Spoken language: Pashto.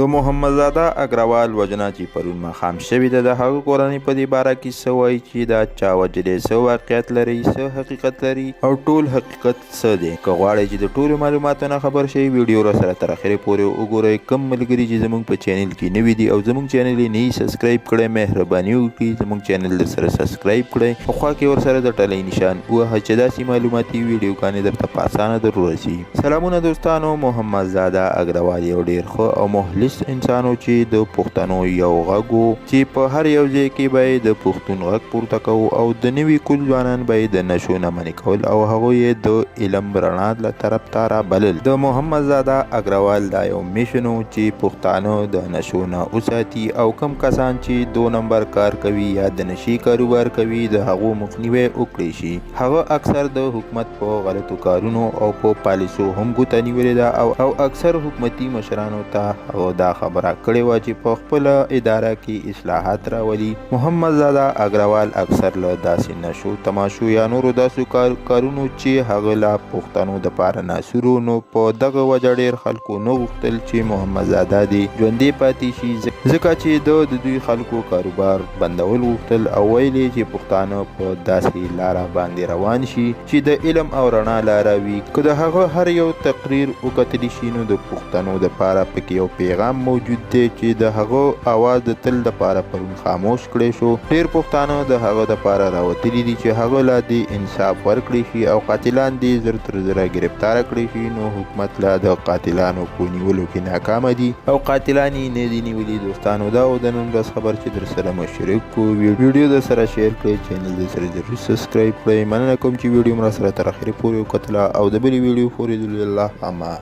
د محمد زاده اګروال وژنه چې پرون ماښام شوې ده د هغه کورنۍ په دې باره کې څه وایي چې دا چا وجلې، څه واقعیت لري، څه حقیقت لري او ټول حقیقت څه دی. که غواړئ چې د ټولو معلوماتو نه خبر شئ ویډیو را سره تر اخرې پورې وګورئ. کم ملګري چې زموږ په چینل کې نوي دي او زموږ چینل یې نه سبسکرایب کړی مهرباني وکړئ زموږ چینل در سره سبسکرایب کړئ او خوا کې ورسره د ټلۍ نشان ووهئ چې داسې معلوماتي ویډیوګانې درته په اسانه در ورسي. سلامونه دوستانو، محمد زاده اګروال یو ډېر ښه او مخلص انسان و چې د پښتنو یو غږ و چې په هر یو ځای کې به یې د پښتون غږ پورته کوو او د نوي کل ځوانان به یې د نشو نه منې کول او هغوی یې د علم رڼا له طرف ته رابلل. د محمد زاده اګروال دا یو میشن و چې پښتانه د نشو نه وساتي او کم کسان چې 2 نمبر کار کوي یا د نشي کاروبار کوي د هغو مخنیوی وکړي شي. هغه اکثر د حکومت په غلطو کارونو او په پالیسو هم ګوته نیولې ده او اکثر حکومتي مشرانو ته هغه دا خبره کړې وه چې په خپله اداره کې اصلاحات راولي. محمد زاده اګروال اکثر له داسې نشو تماشو یا نورو داسې کارونو چې هغه له پښتنو دپاره ناسورو، نو په دغه وجه ډېر خلکو نه غوښتل چې محمد زاده دې ژوندی پاتې شي ځکه چې د دوی خلکو کاروبار بندول غوښتل او ویل یې چې پښتانه په داسې لاره باندې روان شي چې د علم او رڼا لاره وي. که د هغه هر یو تقریر وکتلی شي نو د پښتنو دپاره پکې یو پیغام موجود دی چې د هغه اواز د تل دپاره پرون خاموش کړی شو. ډېر پښتانه د هغه دپاره راوتلي دي چې هغه لا دې انصاف ورکړی شي او قاتلان دې زر تر زره گرفتاره کړی شي. نو حکومت لا د قاتلانو په نیولو کې ناکامه دي او قاتلان یې نه دي نیولي. دوستانو دا و د نن ورځ خبر چې در سره مشترک کړو. ویډیو در سره شیر کړئ، چینل در سره ضرور سبسکرایب کړئ. مننه کوم چې ویډیو مو را سره تر اخرې پورې وکتله او د بلې ویډیو پورې الله امان.